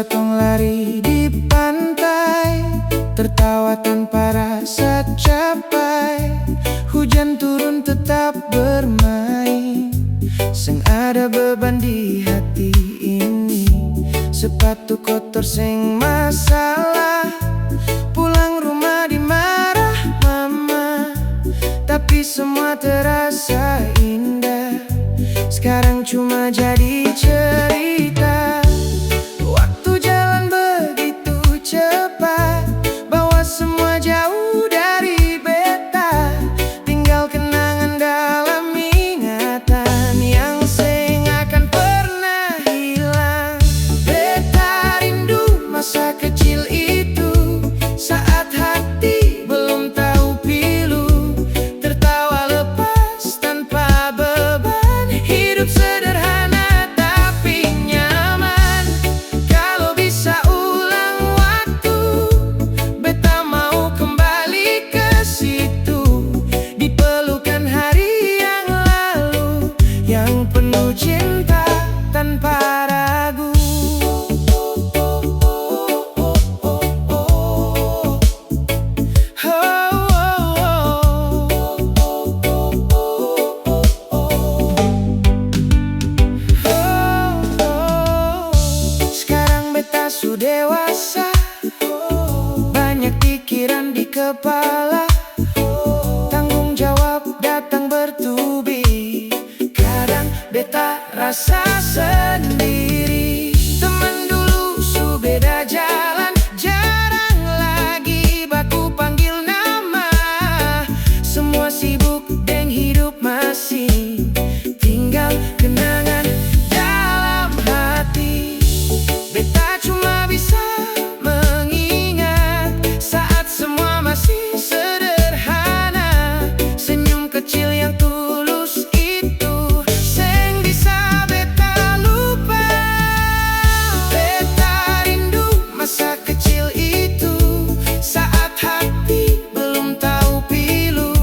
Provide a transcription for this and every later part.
tong lari di pantai, tertawa tanpa rasa capai. Hujan turun tetap bermain, sing ada beban di hati ini. Sepatu kotor sing masalah, pulang rumah dimarah mama. Tapi semua terasa indah, sekarang cuma jadi cerita. Waktu jalan begitu cepat, bawa semua jauh dari beta. Tinggal kenangan dalam ingatan yang sing akan pernah hilang. Beta rindu masa kecil itu, saat hati belum tahu pilu. Tertawa lepas tanpa beban, hidup sederhana tapi nyaman. Kalau bisa ulang waktu, beta mau kembali ke situ, di pelukan hari yang lalu, yang penuh cinta tanpa ragu. Sekarang beta su dewasa, banyak pikiran di kepala. Tanggung jawab datang bertubi, kadang beta rasa sendiri. Teman dulu su beda jalan, jarang lagi baku panggil nama. Semua sibuk deng hidup masing, tinggal kenangan dalam hati. Beta cuma bisa mengingat saat semua masih sederhana. Senyum kecil yang tulus itu seng bisa beta lupa. Beta rindu masa kecil itu, saat hati belum tahu pilu.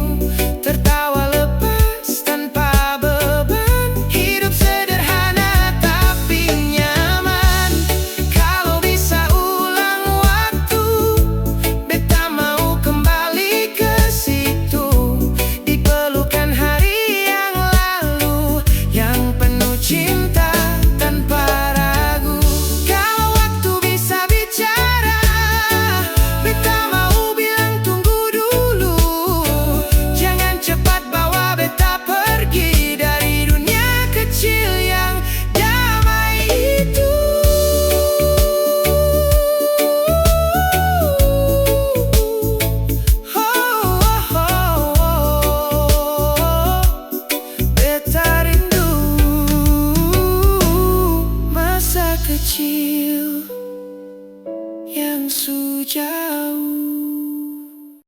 Tertawa lepas tanpa beban, hidup sederhana tapi nyaman. Kalau bisa ulang waktu, beta mau kembali ke situ, di pelukan hari yang lalu, yang penuh cinta tanpa ragu. Kalau waktu bisa bicara, beta mau bilang tunggu dulu. Jangan cepat bawa beta pergi dari dunia kecil yang damai itu. Beta rindu masa kecil.